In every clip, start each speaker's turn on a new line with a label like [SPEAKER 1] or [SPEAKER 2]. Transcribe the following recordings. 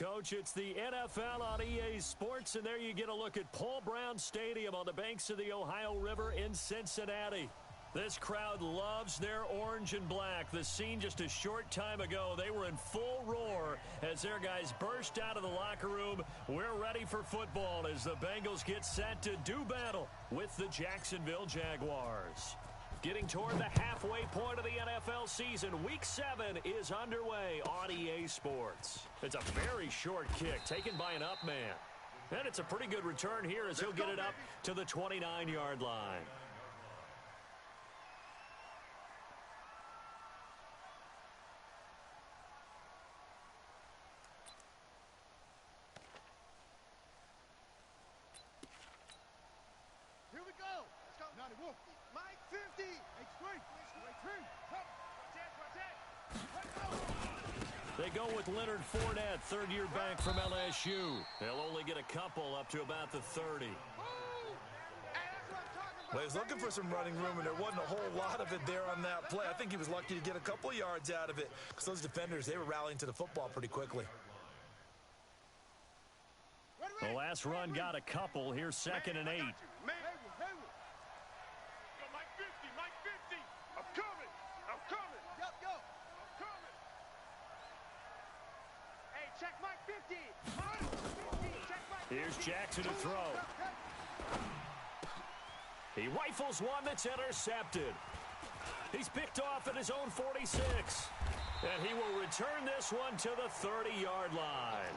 [SPEAKER 1] Coach, it's the NFL on EA Sports, and there you get a look at Paul Brown Stadium on the banks of the Ohio River in Cincinnati. This crowd loves their orange and black. The scene just a short time ago, they were in full roar as their guys burst out of the locker room. We're ready for football as the Bengals get set to do battle with the Jacksonville Jaguars. Getting toward the halfway point of the NFL season, Week 7 is underway on EA Sports. It's a very short kick taken by an up man. And it's a pretty good return here as he'll get it up to the 29-yard line.
[SPEAKER 2] Here we go. Let's go. 91. Mike 50. H3.
[SPEAKER 1] They go with Leonard Fournette, third-year back from LSU. They'll only get a couple up to about the 30.
[SPEAKER 3] Well, he was looking for some running room, and there wasn't a whole lot of it there on that play. I think he was lucky to get a couple of yards out of it because those defenders, they were rallying to the football pretty quickly.
[SPEAKER 1] The last run got a couple. Here's 2nd and 8.
[SPEAKER 2] Mike 50. Mike 50. I'm coming. I'm coming. Go. I'm coming. Hey, check Mike 50. Check Mike 50.
[SPEAKER 1] Here's Jackson to throw. He rifles one that's intercepted. He's picked off at his own 46. And he will return this one to the 30-yard line.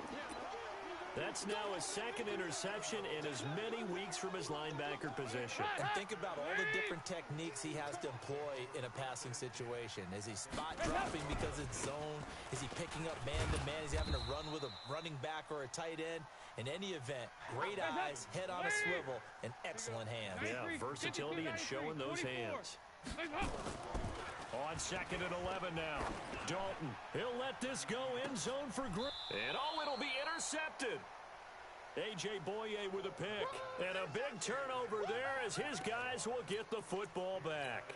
[SPEAKER 1] That's now his 2nd interception in as many weeks from his linebacker position.
[SPEAKER 3] And think about all the different techniques he has to employ in a passing situation. Is he spot dropping because it's zone? Is he picking up man-to-man? Is he having to run with a running back or a tight end? In any event, great eyes, head on a swivel, and excellent hands.
[SPEAKER 1] Yeah, versatility and showing those hands. On 2nd and 11 now. Dalton, he'll let this go end zone for Green. And it'll be intercepted. A.J. Boye with a pick. And a big turnover there as his guys will get the football back.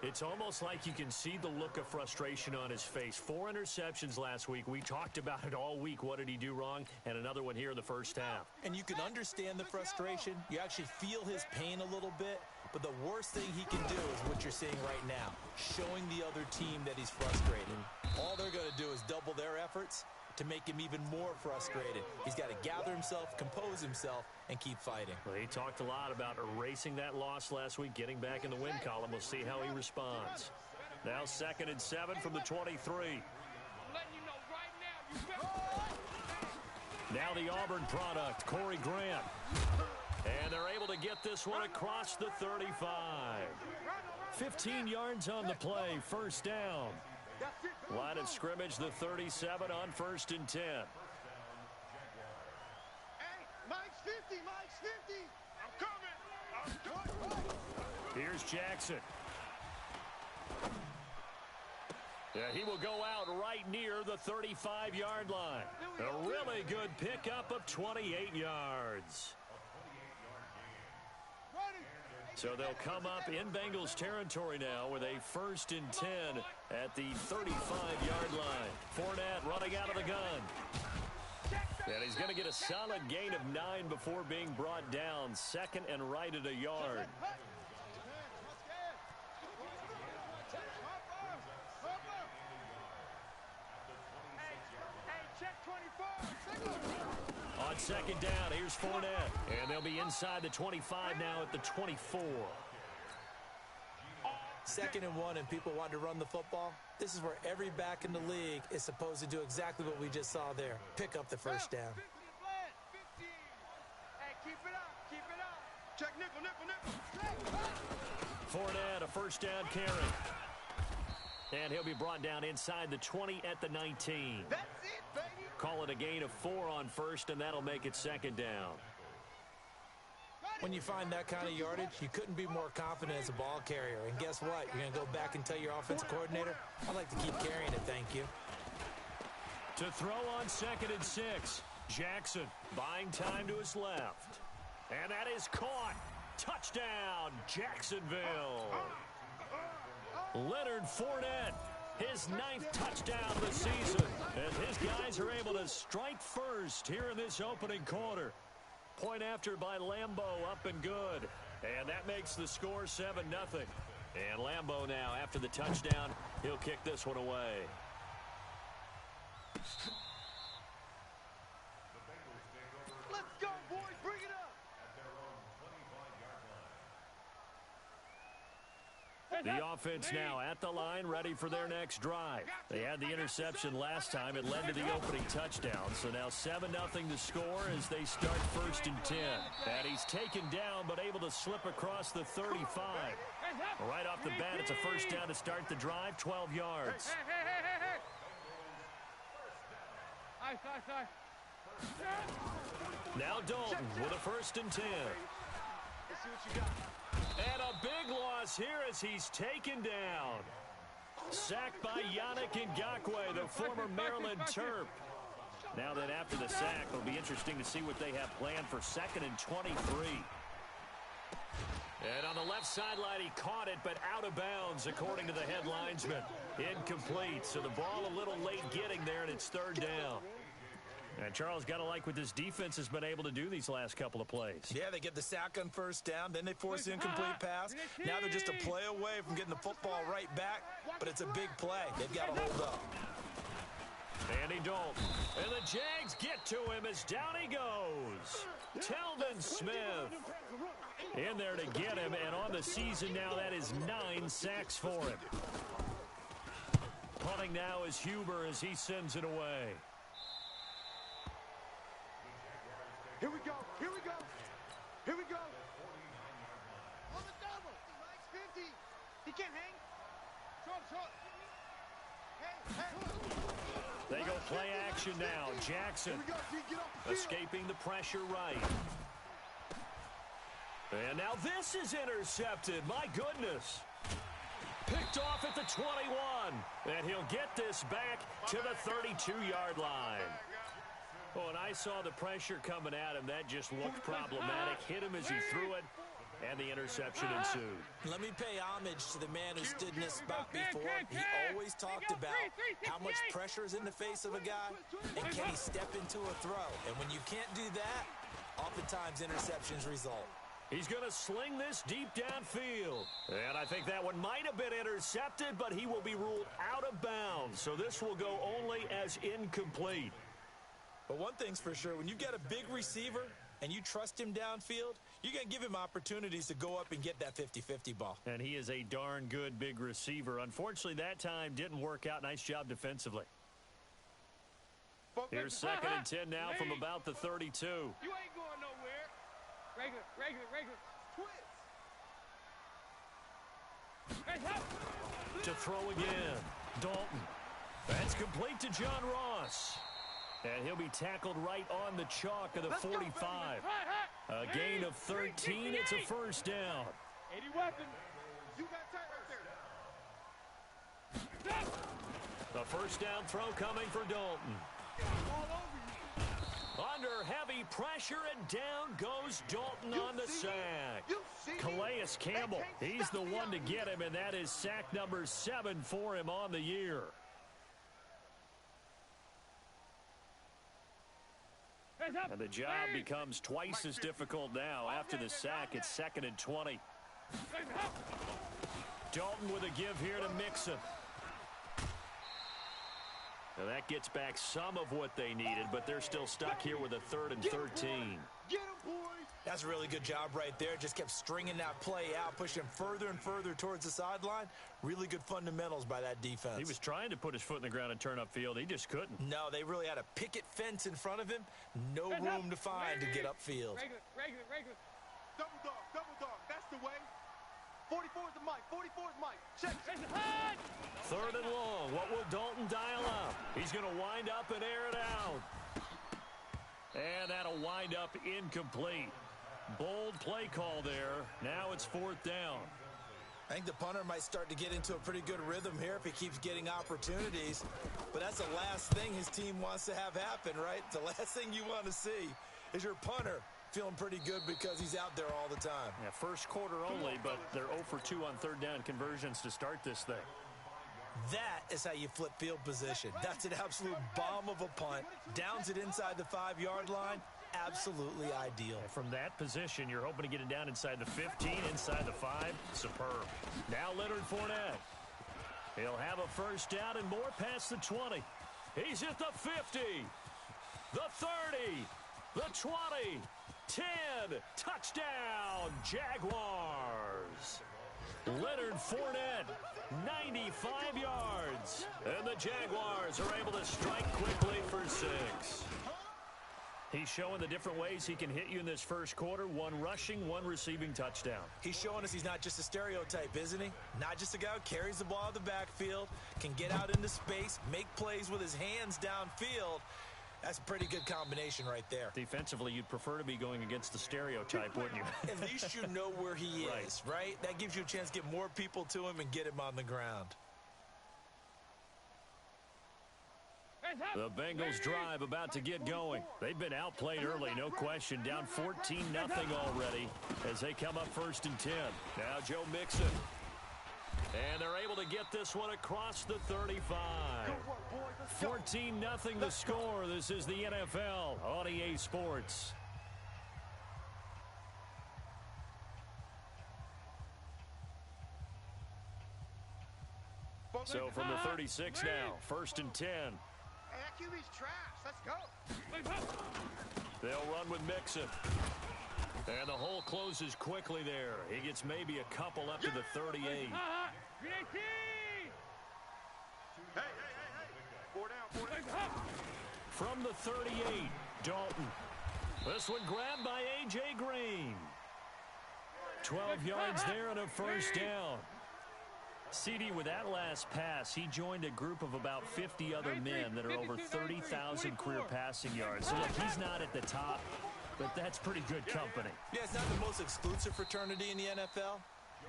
[SPEAKER 1] It's almost like you can see the look of frustration on his face. 4 interceptions last week. We talked about it all week. What did he do wrong? And another one here in the first half.
[SPEAKER 3] And you can understand the frustration. You actually feel his pain a little bit. But the worst thing he can do is what you're seeing right now, showing the other team that he's frustrated. All they're going to do is double their efforts to make him even more frustrated. He's got to gather himself, compose himself, and keep fighting.
[SPEAKER 1] Well, he talked a lot about erasing that loss last week, getting back in the win column. We'll see how he responds. Now 2nd and 7 from the 23. Now the Auburn product, Corey Grant. And they're able to get this one across the 35. 15 yards on the play, first down. Line of scrimmage, the 37 on 1st and 10.
[SPEAKER 2] Hey, Mike's 50. Mike's 50. I'm coming.
[SPEAKER 1] Here's Jackson. Yeah, he will go out right near the 35-yard line. A really good pickup of 28 yards. So they'll come up in Bengals territory now with a 1st and 10 at the 35-yard line. Fournette running out of the gun. And he's going to get a solid gain of 9 before being brought down. 2nd and right at a yard.
[SPEAKER 2] Hey, check 24.
[SPEAKER 1] On 2nd down, here's Fournette. And they'll be inside the 25 now at the 24.
[SPEAKER 3] 2nd and 1 and people want to run the football. This is where every back in the league is supposed to do exactly what we just saw there. Pick up the first down.
[SPEAKER 2] 15. Hey, keep it up. Keep it up. Check nickel.
[SPEAKER 1] Fournette, a first down carry. And he'll be brought down inside the 20 at the 19.
[SPEAKER 2] That's it, baby.
[SPEAKER 1] Call it a gain of 4 on 1st, and that'll make it 2nd down.
[SPEAKER 3] When you find that kind of yardage, you couldn't be more confident as a ball carrier. And guess what? You're going to go back and tell your offensive coordinator, I'd like to keep carrying it, thank you.
[SPEAKER 1] To throw on 2nd and 6. Jackson buying time to his left. And that is caught. Touchdown, Jacksonville. Leonard Fournette His 9th touchdown of the season. And his guys are able to strike first here in this opening quarter. Point after by Lambeau, up and good. And that makes the score 7-0. And Lambeau now, after the touchdown, he'll kick this one away.
[SPEAKER 2] Let's go, boys. Bring it up.
[SPEAKER 1] The offense now at the line, ready for their next drive. They had the interception last time. It led to the opening touchdown. So now 7-0 to score as they start 1st and 10. And he's taken down but able to slip across the 35. Right off the bat, it's a first down to start the drive, 12 yards. Now Dalton with a 1st and 10.
[SPEAKER 2] Let's see what you got.
[SPEAKER 1] And a big loss here as he's taken down. Sacked by Yannick Ngakoue, the former Maryland Terp. Now that after the sack, it'll be interesting to see what they have planned for 2nd and 23. And on the left sideline, he caught it, but out of bounds, according to the head linesman. Incomplete, so the ball a little late getting there, and it's 3rd down. And Charles, got to like what this defense has been able to do these last couple of plays.
[SPEAKER 3] Yeah, they get the sack on 1st down, then they force the incomplete pass. Now they're just a play away from getting the football right back, but it's a big play. They've got to hold up.
[SPEAKER 1] Andy Dalton. And the Jags get to him as down he goes. Telvin Smith in there to get him, and on the season now, that is 9 sacks for him. Punting now is Huber as he sends it away.
[SPEAKER 2] Here we go. Here we go. Here we go. On the double. Nice 50. He can't hang. Short. Hey.
[SPEAKER 1] They go play action now. Jackson
[SPEAKER 2] Here we go. Get off the field.
[SPEAKER 1] escaping the pressure right. And now this is intercepted. My goodness. Picked off at the 21. And he'll get this back to the 32-yard line. Oh, and I saw the pressure coming at him. That just looked problematic. Hit him as he threw it, and the interception ensued.
[SPEAKER 3] Let me pay homage to the man who stood in this spot before. He always talked about how much pressure is in the face of a guy, and can he step into a throw. And when you can't do that, oftentimes interceptions result.
[SPEAKER 1] He's going to sling this deep downfield. And I think that one might have been intercepted, but he will be ruled out of bounds. So this will go only as incomplete.
[SPEAKER 3] But one thing's for sure, when you've got a big receiver and you trust him downfield, you're going to give him opportunities to go up and get that 50-50 ball.
[SPEAKER 1] And he is a darn good big receiver. Unfortunately, that time didn't work out. Nice job defensively. Here's 2nd and 10 now from about the 32.
[SPEAKER 2] You ain't going nowhere. Regular. Twist.
[SPEAKER 1] To throw again. Dalton. That's complete to John Ross. And he'll be tackled right on the chalk of the 45. A gain of 13. It's a first down.
[SPEAKER 2] 80 weapons. You got tight right there.
[SPEAKER 1] The first down throw coming for Dalton.
[SPEAKER 2] All over you.
[SPEAKER 1] Under heavy pressure, and down goes Dalton on the sack. Calais Campbell, he's the one to get him, and that is sack number 7 for him on the year. And the job becomes twice as difficult now. After the sack, it's 2nd and 20. Dalton with a give here to Mixon. Now that gets back some of what they needed, but they're still stuck here with a 3rd and 13.
[SPEAKER 2] Get him, boys.
[SPEAKER 3] That's a really good job right there. Just kept stringing that play out, pushing further and further towards the sideline. Really good fundamentals by that defense.
[SPEAKER 1] He was trying to put his foot in the ground and turn upfield. He just couldn't.
[SPEAKER 3] No, they really had a picket fence in front of him. No room to find to get upfield.
[SPEAKER 2] Regular. Double dog. That's the way. 44 is the mic. 44 is Mike. Check.
[SPEAKER 1] 3rd and long. What will Dalton dial up? He's going to wind up and air it out. And that'll wind up incomplete. Bold play call there. Now it's 4th down.
[SPEAKER 3] I think the punter might start to get into a pretty good rhythm here if he keeps getting opportunities. But that's the last thing his team wants to have happen, right? The last thing you want to see is your punter feeling pretty good because he's out there all the time.
[SPEAKER 1] Yeah, first quarter only, but they're 0 for 2 on 3rd down conversions to start this thing.
[SPEAKER 3] That is how you flip field position. That's an absolute bomb of a punt. Downs it inside the 5-yard line. Absolutely ideal.
[SPEAKER 1] And from that position, you're hoping to get it down inside the 15, inside the 5. Superb. Now Leonard Fournette. He'll have a first down and more past the 20. He's at the 50, the 30, the 20, 10. Touchdown, Jaguars. Leonard Fournette, 95 yards. And the Jaguars are able to strike quickly for 6. He's showing the different ways he can hit you in this first quarter. 1 rushing, 1 receiving touchdown.
[SPEAKER 3] He's showing us he's not just a stereotype, isn't he? Not just a guy who carries the ball in the backfield, can get out into space, make plays with his hands downfield. That's a pretty good combination right there.
[SPEAKER 1] Defensively, you'd prefer to be going against the stereotype, wouldn't you?
[SPEAKER 3] At least you know where he is, right? That gives you a chance to get more people to him and get him on the ground.
[SPEAKER 1] The Bengals drive about to get going. They've been outplayed early, no question. Down 14-0 already as they come up 1st and 10. Now Joe Mixon. And they're able to get this one across the 35. 14-0 the score. This is the NFL on EA Sports. So from the 36 now, 1st and 10.
[SPEAKER 2] Hey, that QB's trash. Let's go.
[SPEAKER 1] They'll run with Mixon. And the hole closes quickly there. He gets maybe a couple up to the 38.
[SPEAKER 2] Hey. 4 down.
[SPEAKER 1] From the 38, Dalton. This one grabbed by A.J. Green. 12 yards there and a first down. CD, with that last pass, he joined a group of about 50 other men that are over 30,000 career passing yards. So, look, he's not at the top, but that's pretty good company.
[SPEAKER 3] Yeah, it's not the most exclusive fraternity in the NFL,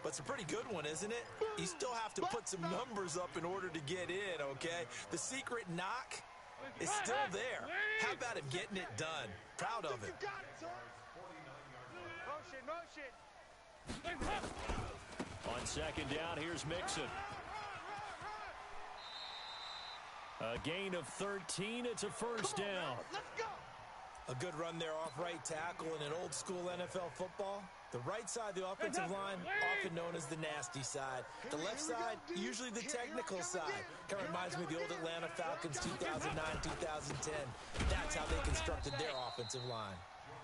[SPEAKER 3] but it's a pretty good one, isn't it? You still have to put some numbers up in order to get in, okay? The secret knock is still there. How about him getting it done? Proud of him.
[SPEAKER 2] Motion.
[SPEAKER 1] On 2nd down, here's Mixon. A gain of 13. It's a first down.
[SPEAKER 2] Let's go.
[SPEAKER 3] A good run there off right tackle in an old-school NFL football. The right side of the offensive line, often known as the nasty side. The left side, usually the technical side. Kind of reminds me of the old Atlanta Falcons 2009, 2010. That's how they constructed their offensive line.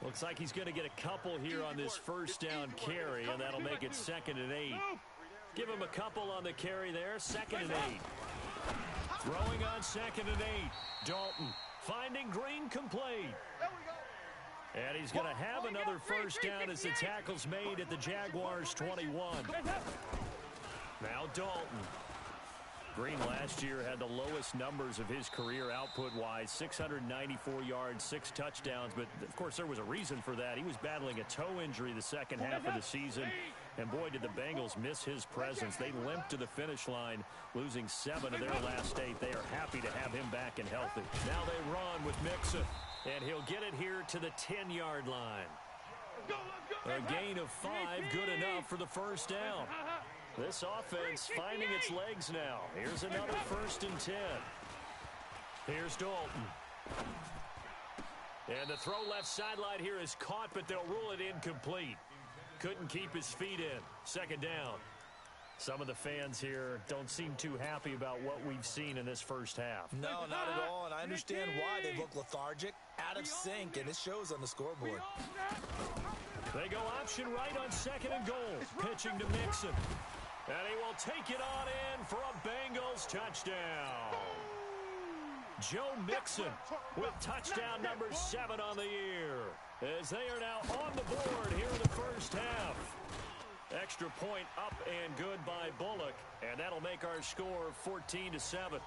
[SPEAKER 1] Looks like he's going to get a couple here on this first down carry, and that'll make it 2nd and 8. Give him a couple on the carry there, 2nd and 8. Throwing on 2nd and 8. Dalton finding Green complete. And he's going to have another first down as the tackle's made at the Jaguars' 21. Now Dalton. Green last year had the lowest numbers of his career output-wise, 694 yards, 6 touchdowns. But, of course, there was a reason for that. He was battling a toe injury the second half of the season. And, boy, did the Bengals miss his presence. They limped to the finish line, losing 7 of their last 8. They are happy to have him back and healthy. Now they run with Mixon. And he'll get it here to the 10-yard line. A gain of 5, good enough for the first down. This offense finding its legs now. Here's another 1st and 10. Here's Dalton. And the throw left sideline here is caught, but they'll rule it incomplete. Couldn't keep his feet in. 2nd down. Some of the fans here don't seem too happy about what we've seen in this first half.
[SPEAKER 3] No, not at all, and I understand why. They look lethargic, out of sync, and it shows on the scoreboard.
[SPEAKER 1] They go option right on 2nd and goal. Pitching to Mixon. And he will take it on in for a Bengals touchdown. Joe Mixon with touchdown number 7 on the year, as they are now on the board here in the first half. Extra point up and good by Bullock, and that'll make our score 14-7.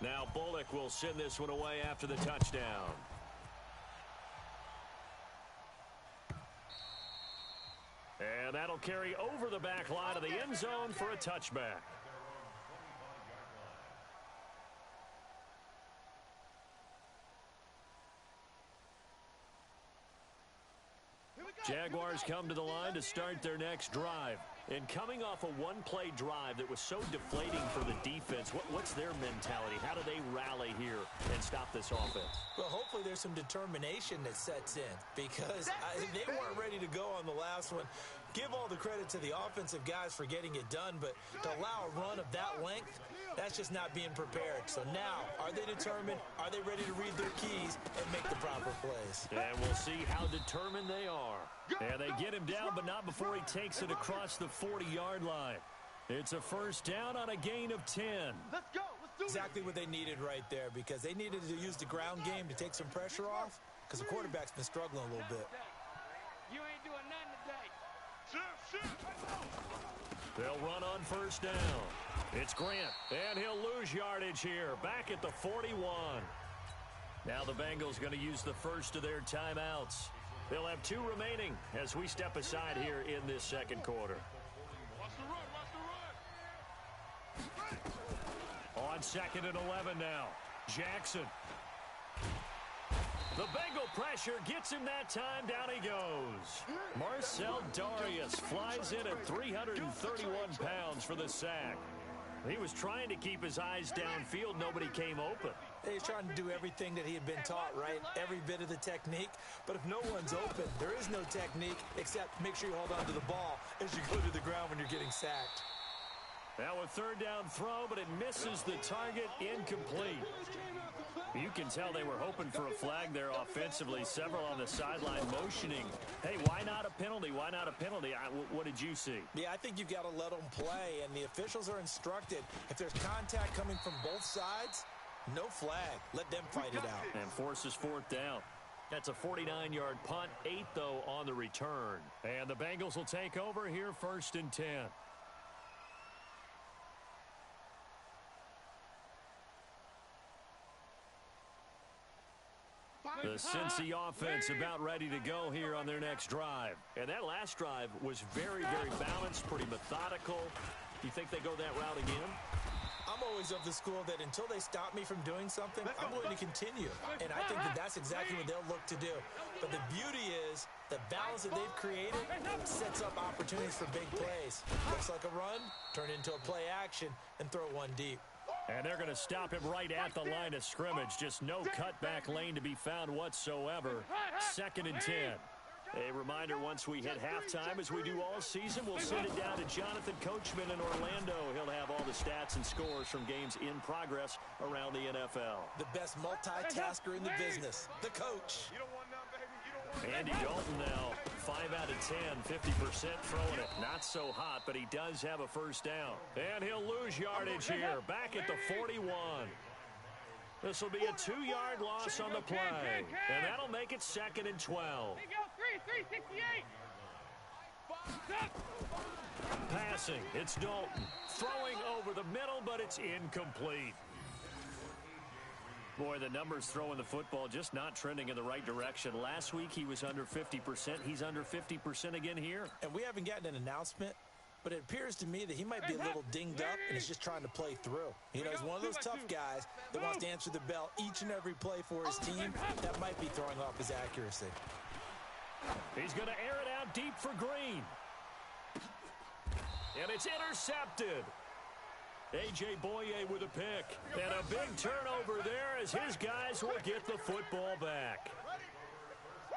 [SPEAKER 1] Now Bullock will send this one away after the touchdown. And that'll carry over the back line of the end zone for a touchback. Jaguars come to the line to start their next drive. And coming off a one-play drive that was so deflating for the defense, what's their mentality? How do they rally here and stop this offense?
[SPEAKER 3] Well, hopefully there's some determination that sets in because they weren't ready to go on the last one. Give all the credit to the offensive guys for getting it done, but to allow a run of that length, that's just not being prepared. So now, are they determined? Are they ready to read their keys and make the proper plays?
[SPEAKER 1] And we'll see how determined they are. And they get him down, but not before he takes it across the 40-yard line. It's a first down on a gain of 10.
[SPEAKER 2] Let's go. Let's do
[SPEAKER 3] Exactly what they needed right there because they needed to use the ground game to take some pressure off because the quarterback's been struggling a little bit.
[SPEAKER 2] You ain't doing nothing today.
[SPEAKER 1] They'll run on first down. It's Grant, and he'll lose yardage here, back at the 41. Now the Bengals going to use the first of their timeouts. They'll have 2 remaining as we step aside here in this second quarter.
[SPEAKER 2] Watch the run.
[SPEAKER 1] On second and 11 now, Jackson. The Bengal pressure gets him that time. Down he goes. Marcel Darius flies in at 331 pounds for the sack. He was trying to keep his eyes downfield. Nobody came open.
[SPEAKER 3] He's trying to do everything that he had been taught, right? Every bit of the technique. But if no one's open, there is no technique except make sure you hold on to the ball as you go to the ground when you're getting sacked.
[SPEAKER 1] Now a third down throw, but it misses the target. Incomplete. You can tell they were hoping for a flag there offensively. Several on the sideline motioning. Hey, why not a penalty? Why not a penalty? What did you see?
[SPEAKER 3] Yeah, I think you've got to let them play, and the officials are instructed. If there's contact coming from both sides, no flag. Let them fight it out.
[SPEAKER 1] And forces fourth down. That's a 49-yard punt, 8, though, on the return. And the Bengals will take over here first and 10. The Cincy offense about ready to go here on their next drive. And that last drive was very, very balanced, pretty methodical. You think they go that route again?
[SPEAKER 3] I'm always of the school that until they stop me from doing something, I'm going to continue. And I think that that's exactly what they'll look to do. But the beauty is the balance that they've created sets up opportunities for big plays. Looks like a run, turn into a play action, and throw one deep.
[SPEAKER 1] And they're going to stop him right at the line of scrimmage. Just no cutback lane to be found whatsoever. Second and 10. A reminder, once we hit halftime, as we do all season, we'll send it down to Jonathan Coachman in Orlando. He'll have all the stats and scores from games in progress around the NFL.
[SPEAKER 3] The best multitasker in the business, the coach.
[SPEAKER 2] You don't want none, baby. You don't want
[SPEAKER 1] Andy Dalton now, 5 out of 10, 50% throwing it. Not so hot, but he does have a first down. And he'll lose yardage here, back at the 41. This will be a 2-yard loss on the play. And that'll make it second and 12.
[SPEAKER 2] 368.
[SPEAKER 1] Passing, it's Dalton. Throwing over the middle, but it's incomplete. Boy, the numbers throwing the football just not trending in the right direction. Last week he was under 50%. He's under 50% again here.
[SPEAKER 3] And we haven't gotten an announcement, but it appears to me that he might be a little dinged up and is just trying to play through. You know, he's one of those tough guys that wants to answer the bell each and every play for his team. That might be throwing off his accuracy.
[SPEAKER 1] He's going to air it out deep for Green. And it's intercepted. A.J. Boye with a pick. And a big turnover there as his guys will get the football back.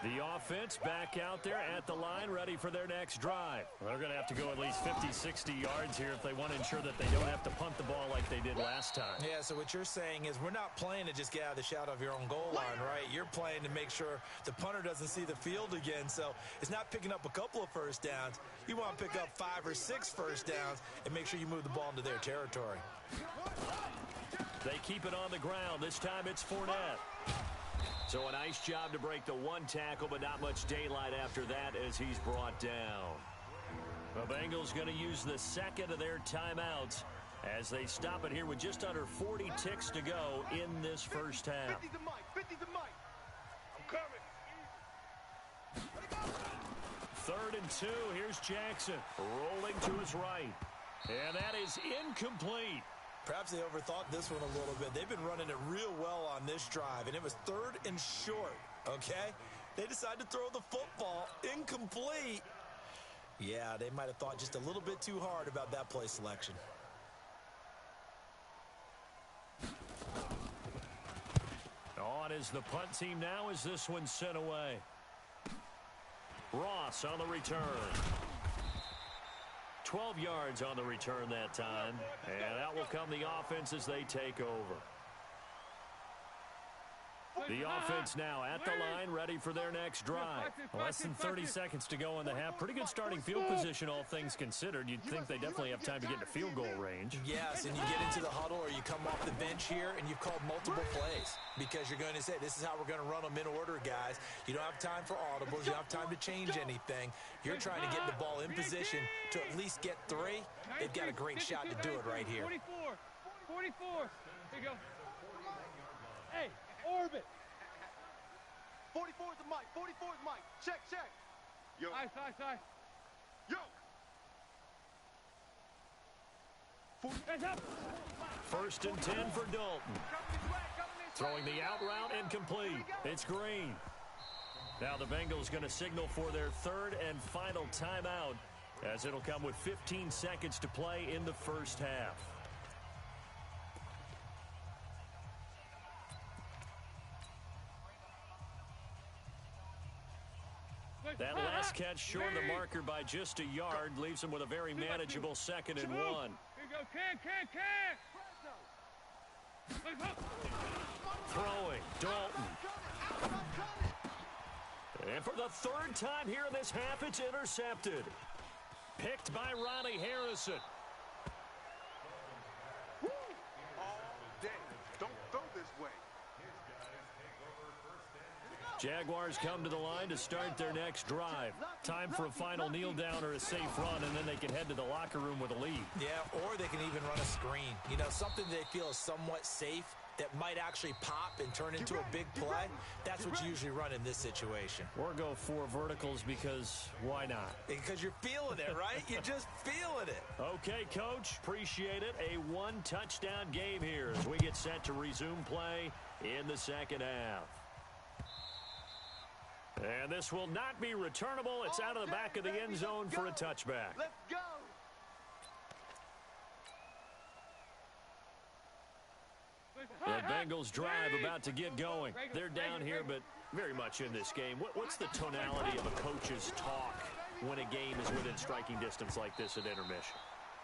[SPEAKER 1] The offense back out there at the line, ready for their next drive. They're going to have to go at least 50, 60 yards here if they want to ensure that they don't have to punt the ball like they did last time.
[SPEAKER 3] Yeah, so what you're saying is we're not playing to just get out of the shadow of your own goal line, right? You're playing to make sure the punter doesn't see the field again. So it's not picking up a couple of first downs. You want to pick up 5 or 6 first downs and make sure you move the ball into their territory.
[SPEAKER 1] They keep it on the ground. This time it's Fournette. So a nice job to break the one tackle, but not much daylight after that as he's brought down. The Bengals going to use the second of their timeouts as they stop it here with just under 40 ticks to go in this first half.
[SPEAKER 2] 50 the mic. 50 the mic. I'm coming.
[SPEAKER 1] Third and 2. Here's Jackson rolling to his right. And that is incomplete.
[SPEAKER 3] Perhaps they overthought this one a little bit. They've been running it real well on this drive, and it was third and short, okay? They decided to throw the football incomplete. Yeah, they might have thought just a little bit too hard about that play selection.
[SPEAKER 1] On is the punt team now as this one's sent away. Ross on the return. 12 yards on the return that time. And out will come the offense as they take over. The offense now at the line, ready for their next drive. Less than 30 seconds to go in the half. Pretty good starting field position, all things considered. You'd think they definitely have time to get into field goal range.
[SPEAKER 3] Yes, and you get into the huddle or you come off the bench here and you've called multiple plays because you're going to say, this is how we're going to run them in order, guys. You don't have time for audibles. You don't have time to change anything. You're trying to get the ball in position to at least get 3. They've got a great shot to do it right here.
[SPEAKER 4] 44. Here you go. Hey. Orbit.
[SPEAKER 2] 44 is the mic. 44 is Mike. Check. Yo.
[SPEAKER 4] Ice.
[SPEAKER 2] Yo.
[SPEAKER 4] Hands up.
[SPEAKER 1] 1st and 10 for Dalton. Throwing the out route incomplete. It's Green. Now the Bengals going to signal for their 3rd and final timeout as it'll come with 15 seconds to play in the first half. That last catch short of the marker by just a yard leaves him with a very manageable 2nd and 1.
[SPEAKER 4] Here you go. Can.
[SPEAKER 1] Throwing, Dalton. And for the 3rd time here in this half, it's intercepted. Picked by Ronnie Harrison.
[SPEAKER 2] All day. Don't throw this way.
[SPEAKER 1] Jaguars come to the line to start their next drive. Time for a final kneel down or a safe run, and then they can head to the locker room with a lead.
[SPEAKER 3] Yeah, or they can even run a screen. You know, something they feel is somewhat safe that might actually pop and turn into a big play. That's what you usually run in this situation.
[SPEAKER 1] Or go 4 verticals because why not?
[SPEAKER 3] Because you're feeling it, right? You're just feeling it.
[SPEAKER 1] Okay, Coach. Appreciate it. A 1-touchdown game here as we get set to resume play in the second half. And this will not be returnable. It's out of the back of the end zone for a touchback.
[SPEAKER 2] Let's go.
[SPEAKER 1] The Bengals drive about to get going. They're down here, but very much in this game. What's the tonality of a coach's talk when a game is within striking distance like this at intermission?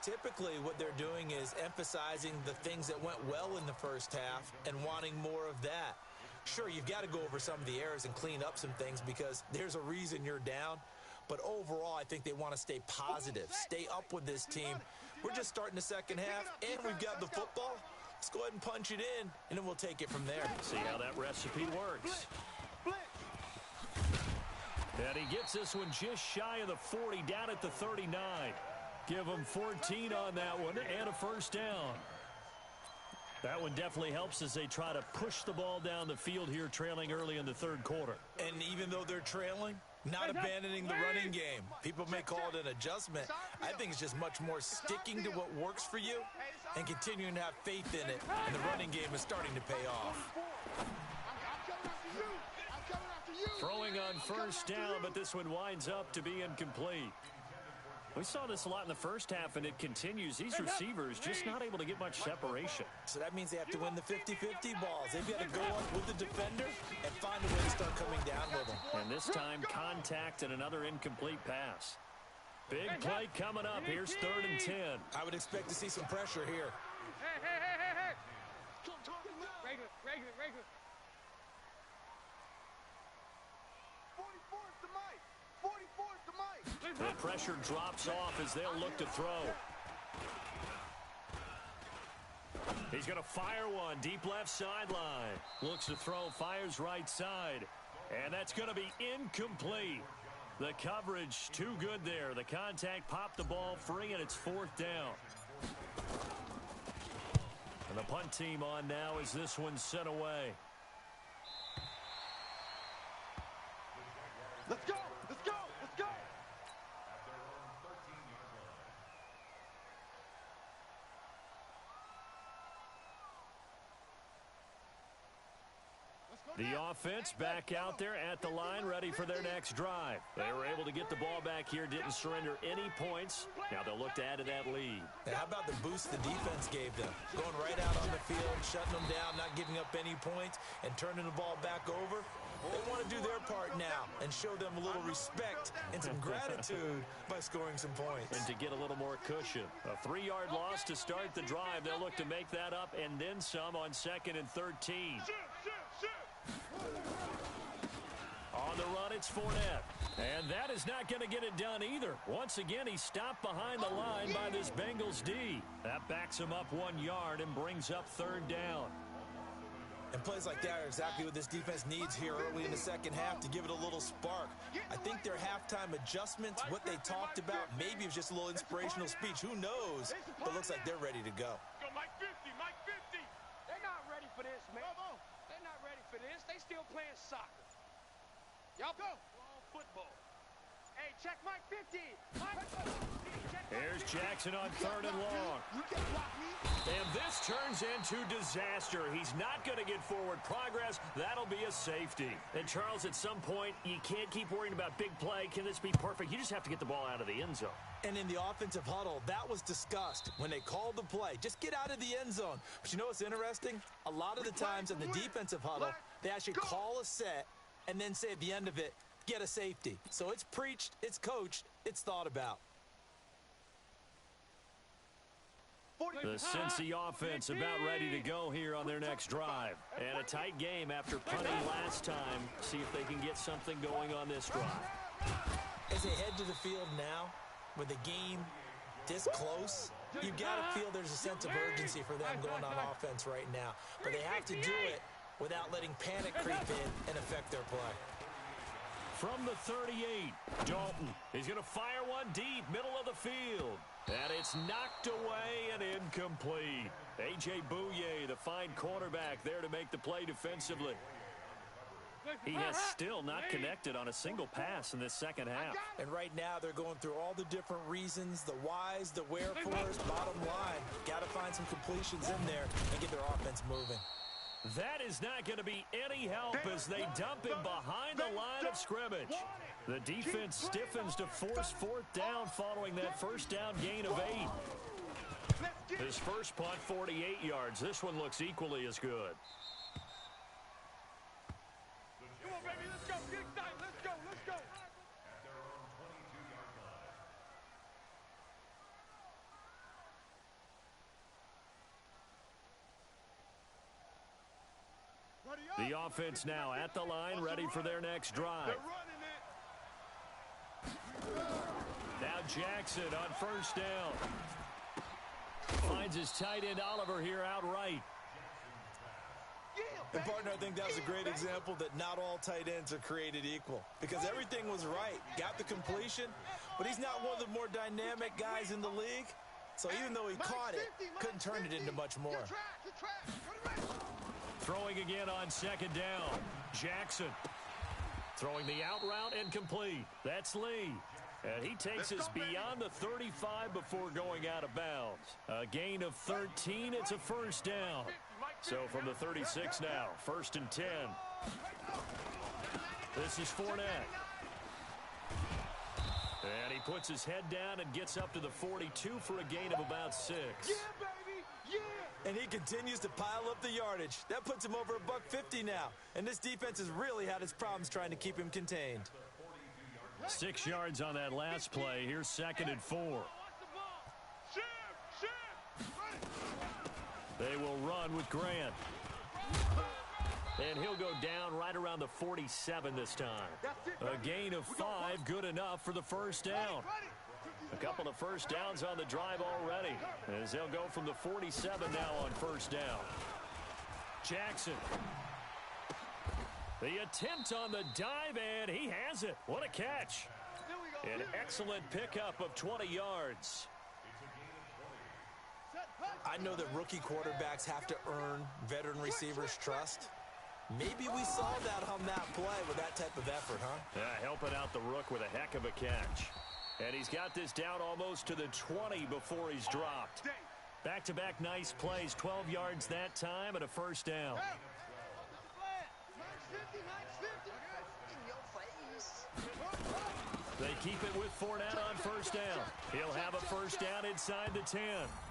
[SPEAKER 3] Typically, what they're doing is emphasizing the things that went well in the first half and wanting more of that. Sure, you've got to go over some of the errors and clean up some things because there's a reason you're down. But overall, I think they want to stay positive, stay up with this team. We're just starting the second half, and we've got the football. Let's go ahead and punch it in, and then we'll take it from there.
[SPEAKER 1] See how that recipe works. And he gets this one just shy of the 40, down at the 39. Give him 14 on that one, and a first down. That one definitely helps as they try to push the ball down the field here, trailing early in the 3rd quarter.
[SPEAKER 3] And even though they're trailing, not abandoning the running game. People may call it an adjustment. I think it's just much more sticking to what works for you and continuing to have faith in it. And the running game is starting to pay off.
[SPEAKER 1] Throwing on first down, but this one winds up to be incomplete. We saw this a lot in the first half, and it continues. These receivers just not able to get much separation.
[SPEAKER 3] So that means they have to win the 50-50 balls. They've got to go up with the defender and find a way to start coming down with them.
[SPEAKER 1] And this time, contact and another incomplete pass. Big play coming up. Here's 3rd and 10.
[SPEAKER 3] I would expect to see some pressure here.
[SPEAKER 4] Hey. Regular.
[SPEAKER 2] 44 is the mic. 44 is the mic.
[SPEAKER 1] The pressure drops off as they'll look to throw. He's going to fire one deep left sideline. Looks to throw, fires right side. And that's going to be incomplete. The coverage too good there. The contact popped the ball free, and it's 4th down. And the punt team on now as this one's sent away.
[SPEAKER 2] Let's go.
[SPEAKER 1] The offense back out there at the line, ready for their next drive. They were able to get the ball back here, didn't surrender any points. Now they'll look to add to that lead.
[SPEAKER 3] How about the boost the defense gave them? Going right out on the field, shutting them down, not giving up any points, and turning the ball back over. They want to do their part now and show them a little respect and some gratitude by scoring some points.
[SPEAKER 1] And to get a little more cushion. A 3-yard loss to start the drive. They'll look to make that up and then some on 2nd and 13. On the run, it's Fournette. And that is not going to get it done either. Once again, he stopped behind the line by this Bengals D. That backs him up 1 yard and brings up 3rd down.
[SPEAKER 3] And plays like that are exactly what this defense needs here early in the second half to give it a little spark. I think their halftime adjustments, what they talked about, maybe it was just a little inspirational speech. Who knows? But it looks like they're ready to go.
[SPEAKER 4] Go, Mike 50, Mike 50.
[SPEAKER 5] They're not ready for this, man. They're not ready for this. They still playing soccer. Y'all go. Football. Hey, check Mike 50.
[SPEAKER 1] Here's Jackson on 3rd and long. And this turns into disaster. He's not going to get forward progress. That'll be a safety. And, Charles, at some point, you can't keep worrying about big play. Can this be perfect? You just have to get the ball out of the end zone.
[SPEAKER 3] And in the offensive huddle, that was discussed when they called the play. Just get out of the end zone. But you know what's interesting? A lot of the times in the defensive huddle, they actually call a set and then say at the end of it, get a safety. So it's preached, it's coached, it's thought about.
[SPEAKER 1] The Cincy offense about ready to go here on their next drive. And a tight game after punting last time. See if they can get something going on this drive.
[SPEAKER 3] As they head to the field now, with the game this close, you've got to feel there's a sense of urgency for them going on offense right now. But they have to do it without letting panic creep in and affect their play.
[SPEAKER 1] From the 38, Dalton. He's going to fire one deep, middle of the field. And it's knocked away and incomplete. A.J. Bouye, the fine cornerback, there to make the play defensively. He has still not connected on a single pass in this second half.
[SPEAKER 3] And right now they're going through all the different reasons, the whys, the wherefores, bottom line. Got to find some completions in there and get their offense moving.
[SPEAKER 1] That is not going to be any help as they dump him behind the line of scrimmage. The defense stiffens to force 4th down following that first down gain of 8. His first punt, 48 yards. This one looks equally as good.
[SPEAKER 4] Come on, baby, let's go. Get excited. Let's go, let's go.
[SPEAKER 1] The offense now at the line, ready for their next drive. Now Jackson on 1st down. Finds his tight end Oliver here outright.
[SPEAKER 3] And, partner, I think that was a great example that not all tight ends are created equal. Because everything was right. Got the completion, but he's not one of the more dynamic guys in the league. So even though he caught it, couldn't turn it into much more.
[SPEAKER 1] Throwing again on 2nd down. Jackson throwing the out route incomplete. That's Lee. And he takes us beyond the 35 before going out of bounds. A gain of 13. It's a 1st down. So from the 36 now, 1st and 10. This is Fournette. And he puts his head down and gets up to the 42 for a gain of about 6.
[SPEAKER 2] Yeah, baby, yeah.
[SPEAKER 3] And he continues to pile up the yardage. That puts him over $150 now. And this defense has really had its problems trying to keep him contained.
[SPEAKER 1] 6 yards on that last play. Here's 2nd and 4. They will run with Grant. And he'll go down right around the 47 this time. A gain of 5, good enough for the 1st down. A couple of 1st downs on the drive already, as they'll go from the 47 now on 1st down. Jackson. The attempt on the dive, and he has it. What a catch. An excellent pickup of 20 yards.
[SPEAKER 3] I know that rookie quarterbacks have to earn veteran receivers' trust. Maybe we saw that on that play with that type of effort, huh?
[SPEAKER 1] Yeah, helping out the rook with a heck of a catch. And he's got this down almost to the 20 before he's dropped. Back-to-back nice plays, 12 yards that time and a 1st down. They keep it with Fournette on first down. He'll have a first down inside the 10.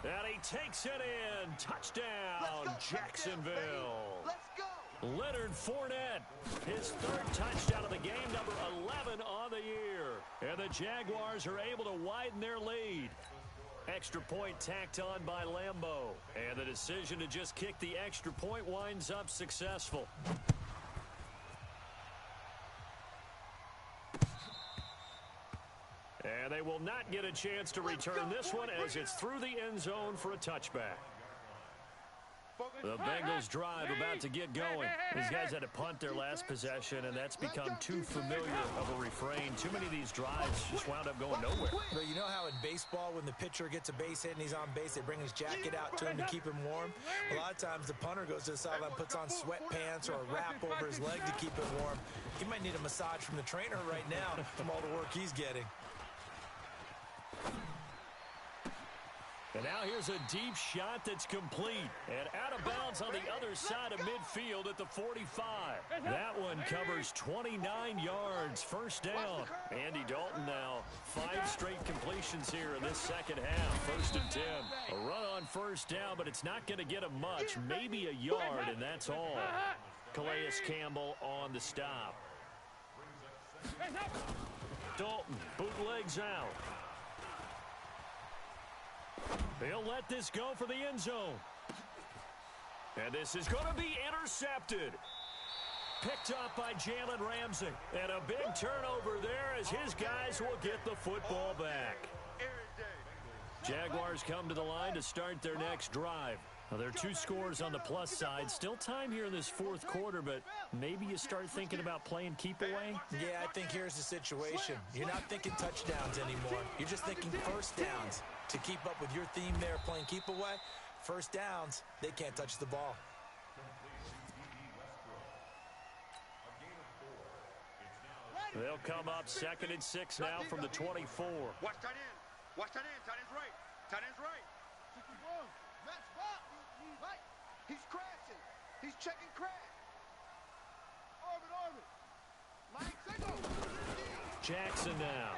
[SPEAKER 1] And he takes it in. Touchdown, Jacksonville.
[SPEAKER 2] Let's go.
[SPEAKER 1] Leonard Fournette, his third touchdown of the game, number 11 on the year. And the Jaguars are able to widen their lead. Extra point tacked on by Lambeau. And the decision to just kick the extra point winds up successful. And they will not get a chance to return this one as it's through the end zone for a touchback. The Bengals drive about to get going. These guys had to punt their last possession, and that's become too familiar of a refrain. Too many of these drives just wound up going nowhere.
[SPEAKER 3] But you know how in baseball, when the pitcher gets a base hit and he's on base, they bring his jacket out to him to keep him warm? A lot of times the punter goes to the sideline, puts on sweatpants or a wrap over his leg to keep him warm. He might need a massage from the trainer right now from all the work he's getting.
[SPEAKER 1] And now here's a deep shot that's complete. And out of bounds on the other side of midfield at the 45. That one covers 29 yards. First down. Andy Dalton now 5 straight completions here in this second half. First and 10. A run on first down, but it's not going to get him much. Maybe a yard, and that's all. Calais Campbell on the stop. Dalton bootlegs out. He'll let this go for the end zone. And this is going to be intercepted. Picked up by Jalen Ramsey. And a big turnover there as his guys will get the football back. Jaguars come to the line to start their next drive. Now, there are 2 scores on the plus side. Still time here in this fourth quarter, but maybe you start thinking about playing keep away?
[SPEAKER 3] Yeah, I think here's the situation. You're not thinking touchdowns anymore. You're just thinking first downs. To keep up with your theme there, playing keep away, first downs, they can't touch the ball.
[SPEAKER 1] They'll come up 2nd and 6 now from the 24.
[SPEAKER 5] Watch tight end. Watch tight end. Tight end's right. Tight end's right.
[SPEAKER 2] Right. He's crashing. He's checking crash. Orbit. Mike, signal.
[SPEAKER 1] Jackson now.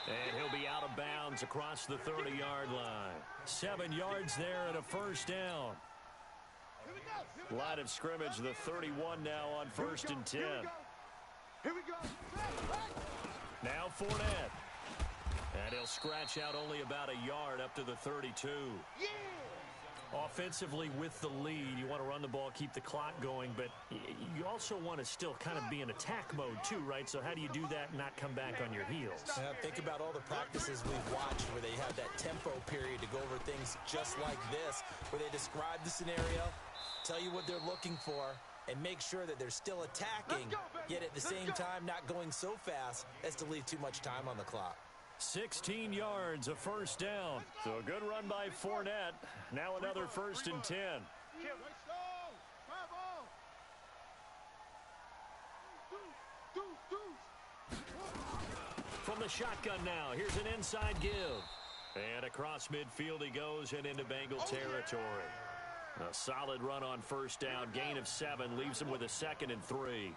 [SPEAKER 1] And he'll be out of bounds across the 30-yard line. 7 yards there and a first down. Line of scrimmage, the 31 now on 1st and 10.
[SPEAKER 2] Here we go.
[SPEAKER 1] Now Fournette. And he'll scratch out only about a yard up to the 32.
[SPEAKER 2] Yeah.
[SPEAKER 1] Offensively with the lead, you want to run the ball, keep the clock going, but you also want to still kind of be in attack mode too, right? So how do you do that and not come back on your heels?
[SPEAKER 3] Think about all the practices we've watched where they have that tempo period to go over things just like this, where they describe the scenario, tell you what they're looking for, and make sure that they're still attacking, yet at the same time not going so fast as to leave too much time on the clock.
[SPEAKER 1] 16 yards, a first down. So a good run by Fournette. Now another 1st and 10. From the shotgun now, here's an inside give. And across midfield he goes and into Bengal territory. A solid run on first down. Gain of 7 leaves him with a 2nd and 3.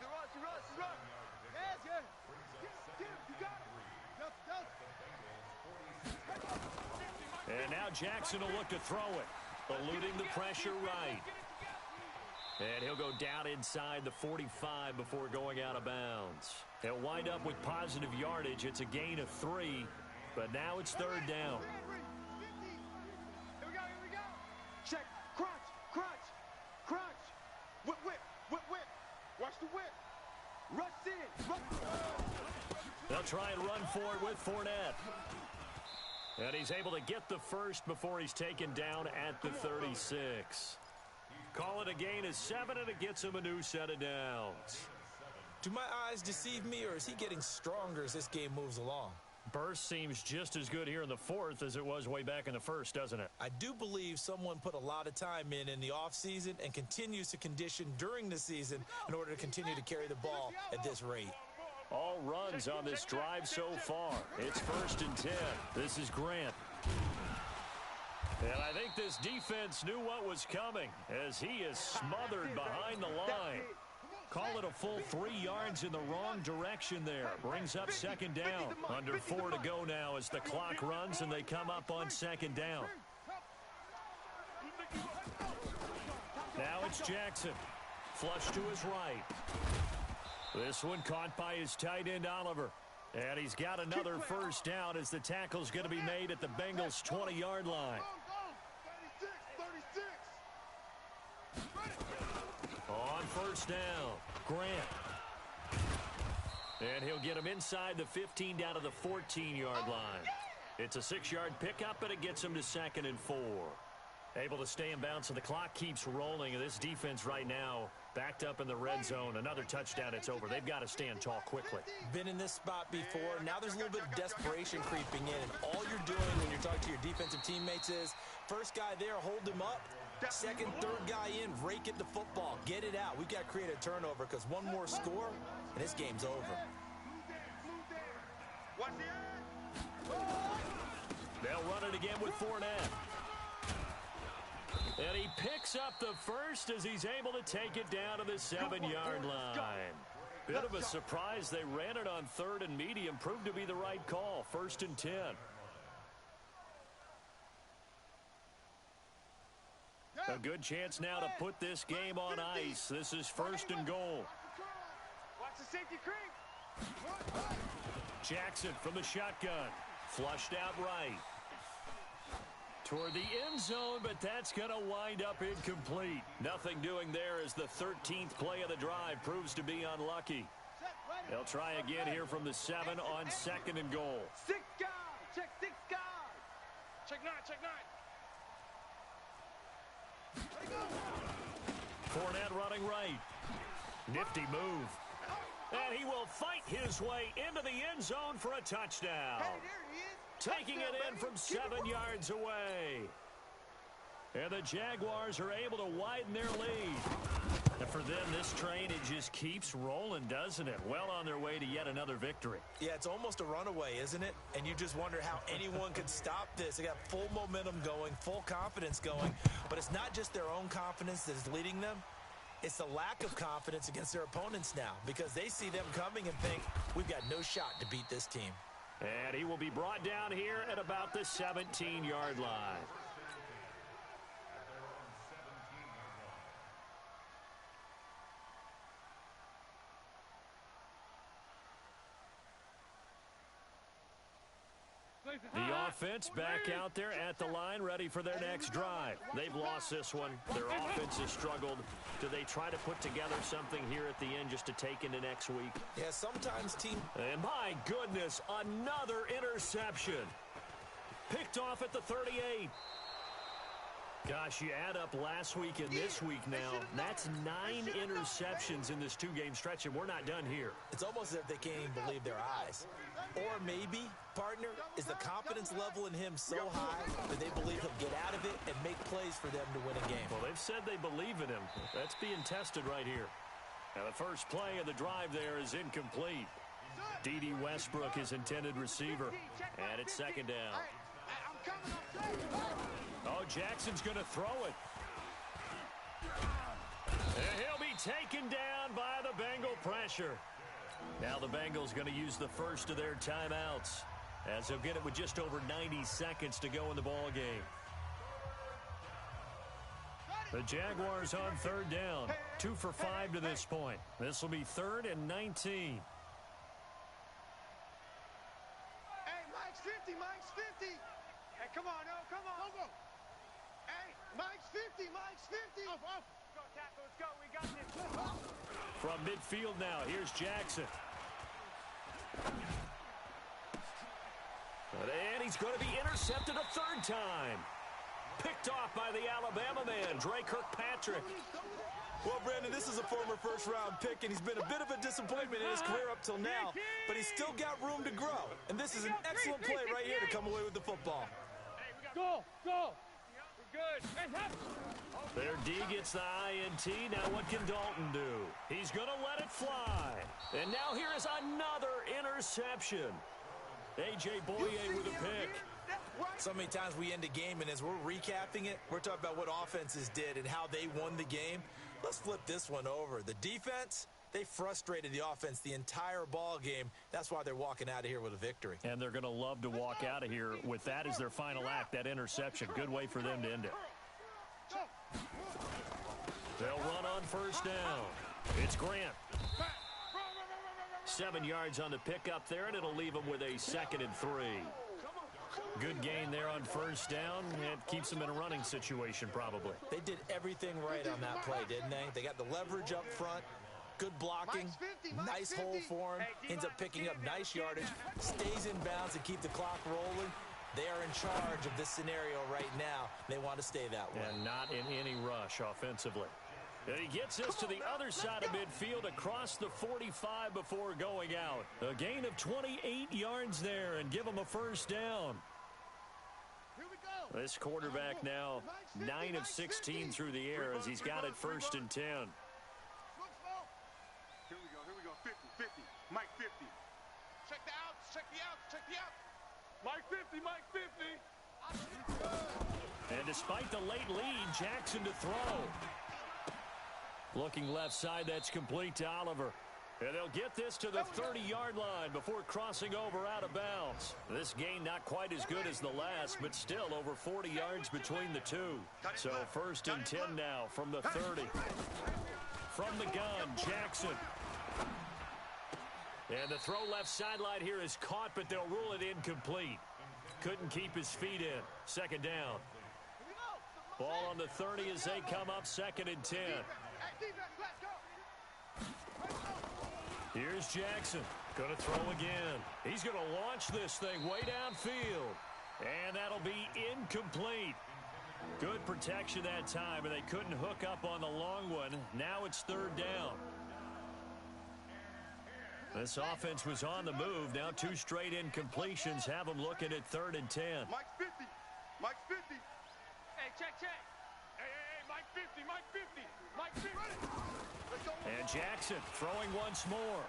[SPEAKER 1] And now Jackson will look to throw it, eluding the pressure right. And he'll go down inside the 45 before going out of bounds. He'll wind up with positive yardage. It's a gain of 3, but now it's 3rd down.
[SPEAKER 2] Here we go. Check. Crunch. Whip. Watch the whip. Rush in.
[SPEAKER 1] They'll try and run for it with Fournette. And he's able to get the first before he's taken down at the 36. Call it a gain of 7, and it gets him a new set of downs.
[SPEAKER 3] Do my eyes deceive me, or is he getting stronger as this game moves along?
[SPEAKER 1] Burst seems just as good here in the 4th as it was way back in the 1st, doesn't it?
[SPEAKER 3] I do believe someone put a lot of time in the offseason and continues to condition during the season in order to continue to carry the ball at this rate.
[SPEAKER 1] All runs on this drive so far. It's 1st and 10. This is Grant. And I think this defense knew what was coming as he is smothered behind the line. Call it a full 3 yards in the wrong direction there. Brings up second down. Under 4 to go now as the clock runs and they come up on second down. Now it's Jackson. Flush to his right. This one caught by his tight end, Oliver. And he's got another first down as the tackle's going to be made at the Bengals' 20-yard line.
[SPEAKER 2] 36.
[SPEAKER 1] On first down, Grant. And he'll get him inside the 15 down to the 14-yard line. It's a 6-yard pickup, and it gets him to 2nd and 4. Able to stay in bounds, so the clock keeps rolling. And this defense right now backed up in the red zone. Another touchdown, it's over. They've got to stand tall quickly.
[SPEAKER 3] Been in this spot before. Now there's a little bit of desperation creeping in. And all you're doing when you're talking to your defensive teammates is, first guy there, hold him up. Second, third guy in, rake at the football. Get it out. We've got to create a turnover because one more score, and this game's over.
[SPEAKER 1] They'll run it again with Fournette. And he picks up the first as he's able to take it down to the 7-yard line. Bit of a surprise. They ran it on 3rd and medium. Proved to be the right call. 1st and 10. A good chance now to put this game on ice. This is 1st and goal.
[SPEAKER 5] Watch the safety creep.
[SPEAKER 1] Jackson from the shotgun. Flushed out right. Toward the end zone, but that's going to wind up incomplete. Nothing doing there as the 13th play of the drive proves to be unlucky. They'll try again here from the 7 on 2nd and goal.
[SPEAKER 5] 6 guard. Check 6 guard. Check 9. Check 9.
[SPEAKER 1] Fournette running right. Nifty move. And he will fight his way into the end zone for a touchdown. Taking it in from 7 yards away. And the Jaguars are able to widen their lead. And for them, this train, it just keeps rolling, doesn't it? Well on their way to yet another victory.
[SPEAKER 3] Yeah, it's almost a runaway, isn't it? And you just wonder how anyone could stop this. They got full momentum going, full confidence going. But it's not just their own confidence that is leading them. It's the lack of confidence against their opponents now because they see them coming and think, we've got no shot to beat this team.
[SPEAKER 1] And he will be brought down here at about the 17-yard line. The offense back out there at the line, ready for their next drive. They've lost this one. Their offense has struggled. Do they try to put together something here at the end just to take into next week?
[SPEAKER 3] Yeah, sometimes team...
[SPEAKER 1] And my goodness, another interception. Picked off at the 38. Gosh, you add up last week and this week now. That's 9 interceptions in this 2-game stretch, and we're not done here.
[SPEAKER 3] It's almost as if they can't even believe their eyes. Or maybe, partner, is the confidence level in him so high that they believe he'll get out of it and make plays for them to win a game.
[SPEAKER 1] Well, they've said they believe in him. That's being tested right here. And the first play of the drive there is incomplete. D.D. Westbrook, his intended receiver. And it's 2nd down. Oh, Jackson's going to throw it. And he'll be taken down by the Bengal pressure. Now the Bengals going to use the first of their timeouts as they'll get it with just over 90 seconds to go in the ball game. The Jaguars on 3rd down. 2 for 5 to this point. This will be 3rd and 19.
[SPEAKER 2] Hey, Mike's 50, Mike's 50.
[SPEAKER 5] Hey, come on, no, come on.
[SPEAKER 2] Go. Hey, Mike's 50, Mike's 50.
[SPEAKER 5] Go, tackle, let's go. We got this.
[SPEAKER 1] From midfield now, here's Jackson. And he's going to be intercepted a 3rd time. Picked off by the Alabama man, Dre Kirkpatrick.
[SPEAKER 3] Well, Brandon, this is a former first-round pick, and he's been a bit of a disappointment in his career up till now, but he's still got room to grow. And this is an excellent play right here to come away with the football.
[SPEAKER 5] Go. We're good. Hey,
[SPEAKER 1] Their D gets the INT. Now what can Dalton do? He's going to let it fly. And now here is another interception. A.J. Boye with a pick.
[SPEAKER 3] So many times we end a game, and as we're recapping it, we're talking about what offenses did and how they won the game. Let's flip this one over. The defense, They frustrated the offense the entire ball game. That's why they're walking out of here with a victory.
[SPEAKER 1] And they're going to love to walk out of here with that as their final act, that interception. Good way for them to end it. They'll run on first down. It's Grant. 7 yards on the pickup there, and it'll leave them with a 2nd and 3. Good gain there on first down. It keeps them in a running situation, probably.
[SPEAKER 3] They did everything right on that play, didn't they? They got the leverage up front, good blocking, nice hole for him, ends up picking up nice yardage, stays in bounds and keep the clock rolling. They are in charge of this scenario right now. They want to stay that way.
[SPEAKER 1] And not in any rush offensively. And he gets this to the other side of midfield across the 45 before going out. A gain of 28 yards there and give him a first down. This quarterback now 9 of 16 through the air as he's got it 1st and 10.
[SPEAKER 4] Here we go, 50, 50, Mike 50.
[SPEAKER 5] Check the outs, check the outs, check the outs.
[SPEAKER 4] Mike 50, Mike 50.
[SPEAKER 1] And despite the late lead, Jackson to throw. Looking left side, that's complete to Oliver. And they'll get this to the 30-yard line before crossing over out of bounds. This gain not quite as good as the last, but still over 40 yards between the two. So 1st and 10 now from the 30. From the gun, Jackson. And the throw left sideline here is caught, but they'll rule it incomplete. Couldn't keep his feet in. 2nd down. Ball on the 30 as they come up 2nd and 10. Here's Jackson. Going to throw again. He's going to launch this thing way downfield. And that'll be incomplete. Good protection that time, and they couldn't hook up on the long one. Now it's 3rd down. This offense was on the move. Now 2 straight incompletions have them looking at 3rd and 10.
[SPEAKER 4] Mike's 50. Mike's 50.
[SPEAKER 5] Hey, check.
[SPEAKER 4] Hey, Mike 50, Mike 50, Mike 50.
[SPEAKER 1] And Jackson throwing once more.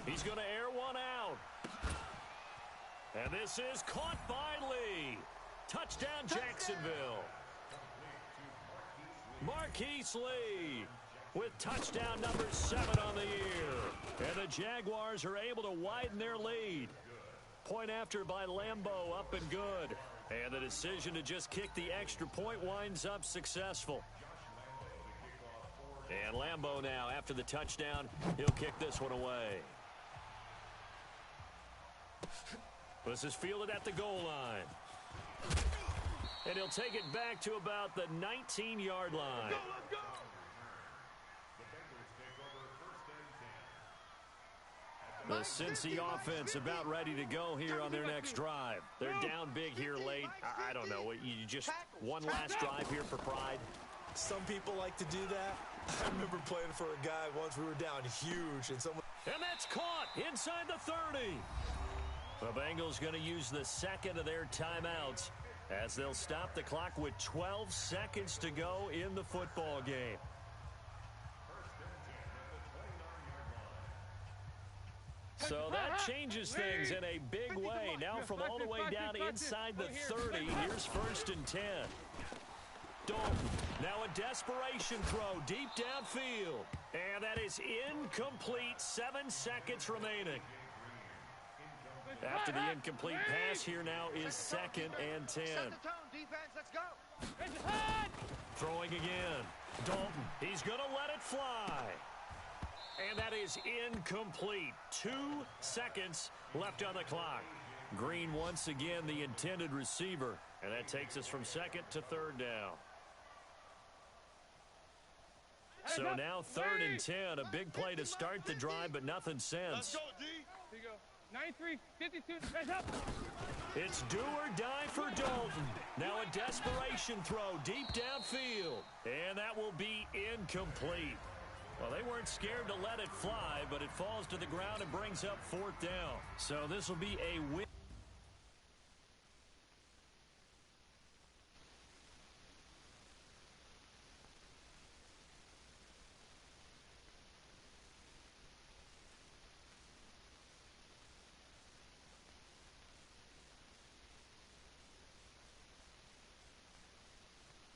[SPEAKER 1] He's going to air one out. And this is caught by Lee. Touchdown, Jacksonville. Marquise Lee with touchdown number 7 on the year. And the Jaguars are able to widen their lead. Point after by Lambeau, up and good. And the decision to just kick the extra point winds up successful. And Lambeau now, after the touchdown, he'll kick this one away. This is fielded at the goal line. And he'll take it back to about the 19-yard line.
[SPEAKER 4] Let's go.
[SPEAKER 1] The Cincy offense about ready to go here on their next drive. They're down big here late. I don't know. You just one last drive here for pride.
[SPEAKER 3] Some people like to do that. I remember playing for a guy once. We were down huge, and someone...
[SPEAKER 1] And that's caught inside the 30. The Bengals going to use the 2nd of their timeouts as they'll stop the clock with 12 seconds to go in the football game. So that changes things in a big way. Now from all the way down inside the 30, here's 1st and 10. Dalton, now a desperation throw deep downfield. And that is incomplete. 7 seconds remaining. After the incomplete pass, here now is 2nd and 10.
[SPEAKER 2] Set the tone, defense. Let's go.
[SPEAKER 1] Throwing again. Dalton, he's going to let it fly. And that is incomplete. 2 seconds left on the clock. Green once again the intended receiver. And that takes us from 2nd to 3rd down. So now 3rd and 10. A big play to start the drive, but nothing since.
[SPEAKER 4] Let's go, D.
[SPEAKER 5] Here you go. 93, 52, hands up.
[SPEAKER 1] It's do or die for Dalton. Now a desperation throw deep downfield. And that will be incomplete. Well, they weren't scared to let it fly, but it falls to the ground and brings up 4th down. So this will be a win.